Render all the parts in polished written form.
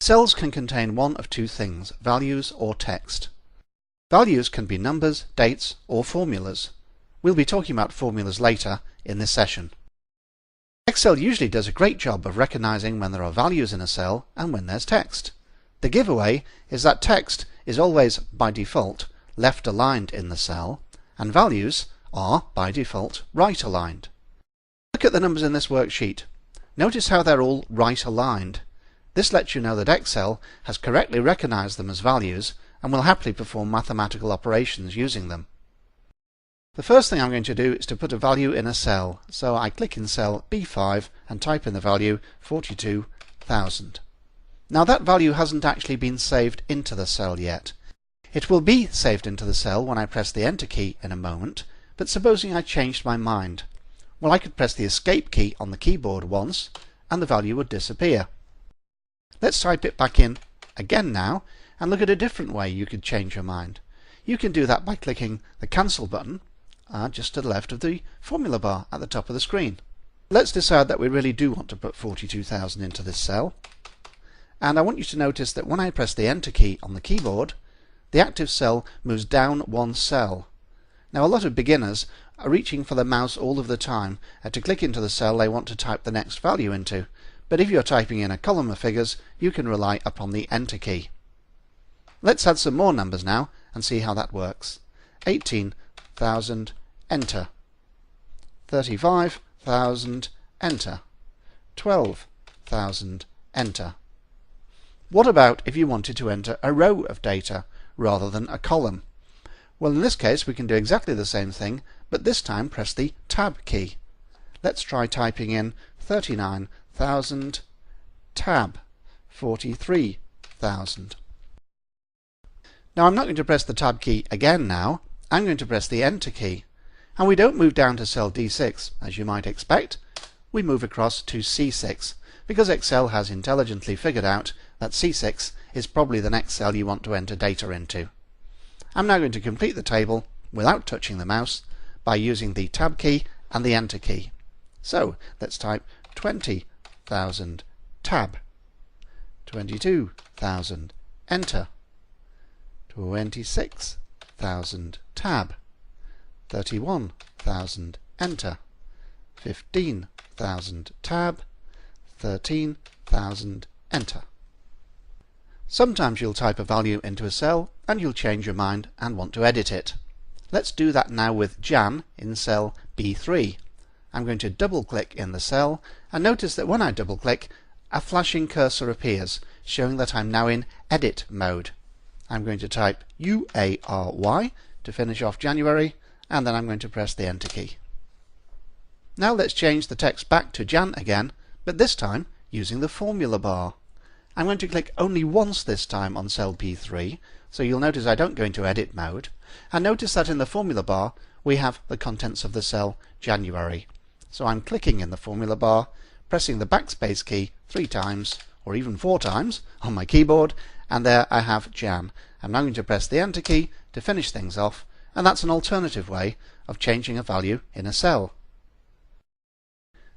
Cells can contain one of two things, values or text. Values can be numbers, dates, or formulas. We'll be talking about formulas later in this session. Excel usually does a great job of recognizing when there are values in a cell and when there's text. The giveaway is that text is always, by default, left aligned in the cell, and values are, by default, right aligned. Look at the numbers in this worksheet. Notice how they're all right aligned. This lets you know that Excel has correctly recognized them as values and will happily perform mathematical operations using them. The first thing I'm going to do is to put a value in a cell, so I click in cell B5 and type in the value 42,000. Now that value hasn't actually been saved into the cell yet. It will be saved into the cell when I press the Enter key in a moment, but supposing I changed my mind. Well, I could press the Escape key on the keyboard once and the value would disappear. Let's type it back in again now and look at a different way you could change your mind. You can do that by clicking the Cancel button just to the left of the formula bar at the top of the screen. Let's decide that we really do want to put 42,000 into this cell. And I want you to notice that when I press the Enter key on the keyboard, the active cell moves down one cell. Now a lot of beginners are reaching for the mouse all of the time to click into the cell they want to type the next value into. But if you're typing in a column of figures, you can rely upon the Enter key. Let's add some more numbers now and see how that works. 18,000, Enter. 35,000, Enter. 12,000, Enter. What about if you wanted to enter a row of data rather than a column? Well, in this case we can do exactly the same thing, but this time press the Tab key. Let's try typing in 39,000, Tab, 43,000. Now I'm not going to press the Tab key again now, I'm going to press the Enter key. And we don't move down to cell D6, as you might expect. We move across to C6, because Excel has intelligently figured out that C6 is probably the next cell you want to enter data into. I'm now going to complete the table without touching the mouse by using the Tab key and the Enter key. So let's type 20,000, Tab, 22,000, Enter, 26,000, Tab, 31,000, Enter, 15,000, Tab, 13,000, Enter. Sometimes you'll type a value into a cell and you'll change your mind and want to edit it. Let's do that now with Jan in cell B3. I'm going to double click in the cell and notice that when I double click, a flashing cursor appears showing that I'm now in edit mode. I'm going to type UARY to finish off January and then I'm going to press the Enter key. Now let's change the text back to Jan again, but this time using the formula bar. I'm going to click only once this time on cell B3, so you'll notice I don't go into edit mode, and notice that in the formula bar we have the contents of the cell January. So I'm clicking in the formula bar, pressing the backspace key 3 times, or even 4 times on my keyboard, and there I have Jan. I'm now going to press the Enter key to finish things off, and that's an alternative way of changing a value in a cell.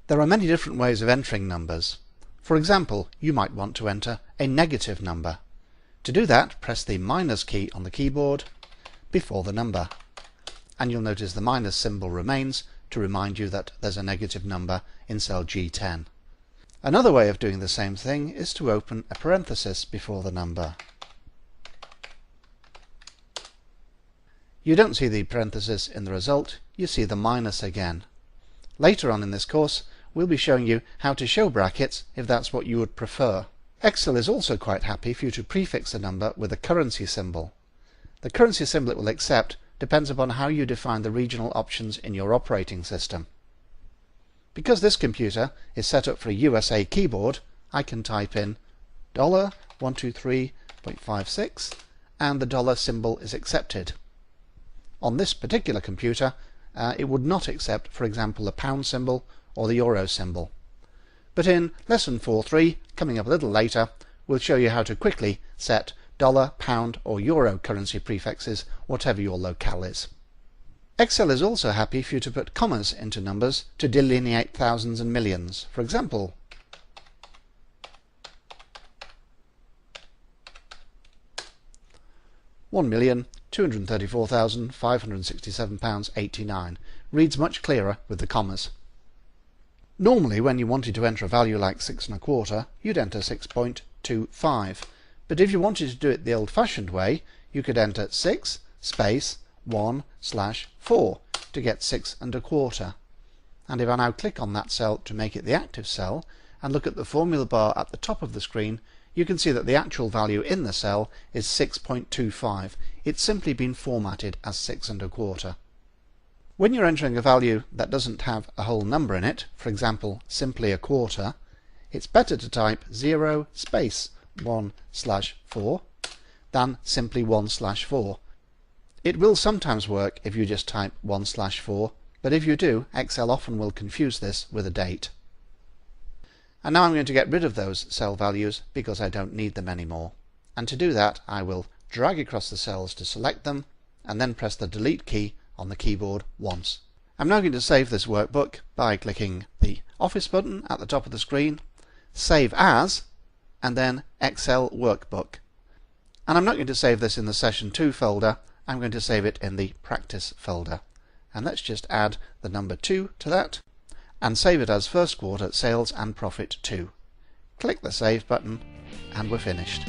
There are many different ways of entering numbers. For example, you might want to enter a negative number. To do that, press the minus key on the keyboard before the number. And you'll notice the minus symbol remains to remind you that there's a negative number in cell G10. Another way of doing the same thing is to open a parenthesis before the number. You don't see the parenthesis in the result, you see the minus again. Later on in this course, we'll be showing you how to show brackets if that's what you would prefer. Excel is also quite happy for you to prefix a number with a currency symbol. The currency symbol it will accept depends upon how you define the regional options in your operating system. Because this computer is set up for a USA keyboard, I can type in $123.56 and the dollar symbol is accepted. On this particular computer, it would not accept, for example, the pound symbol or the euro symbol. But in lesson 4.3, coming up a little later, we'll show you how to quickly set dollar, pound or euro currency prefixes, whatever your locale is. Excel is also happy for you to put commas into numbers to delineate thousands and millions. For example, £1,234,567.89 reads much clearer with the commas. Normally, when you wanted to enter a value like 6 1/4, you'd enter 6.25. But if you wanted to do it the old-fashioned way, you could enter 6 space 1/4 to get 6 1/4. And if I now click on that cell to make it the active cell and look at the formula bar at the top of the screen, you can see that the actual value in the cell is 6.25. It's simply been formatted as 6 1/4. When you're entering a value that doesn't have a whole number in it, for example simply a quarter, it's better to type 0 space 1/4 than simply 1/4. It will sometimes work if you just type 1/4, but if you do, Excel often will confuse this with a date. And now I'm going to get rid of those cell values because I don't need them anymore. And to do that, I will drag across the cells to select them and then press the delete key on the keyboard once. I'm now going to save this workbook by clicking the Office button at the top of the screen, Save As, and then Excel Workbook. And I'm not going to save this in the Session 2 folder, I'm going to save it in the Practice folder. And let's just add the number 2 to that, and save it as First Quarter Sales and Profit 2. Click the Save button, and we're finished.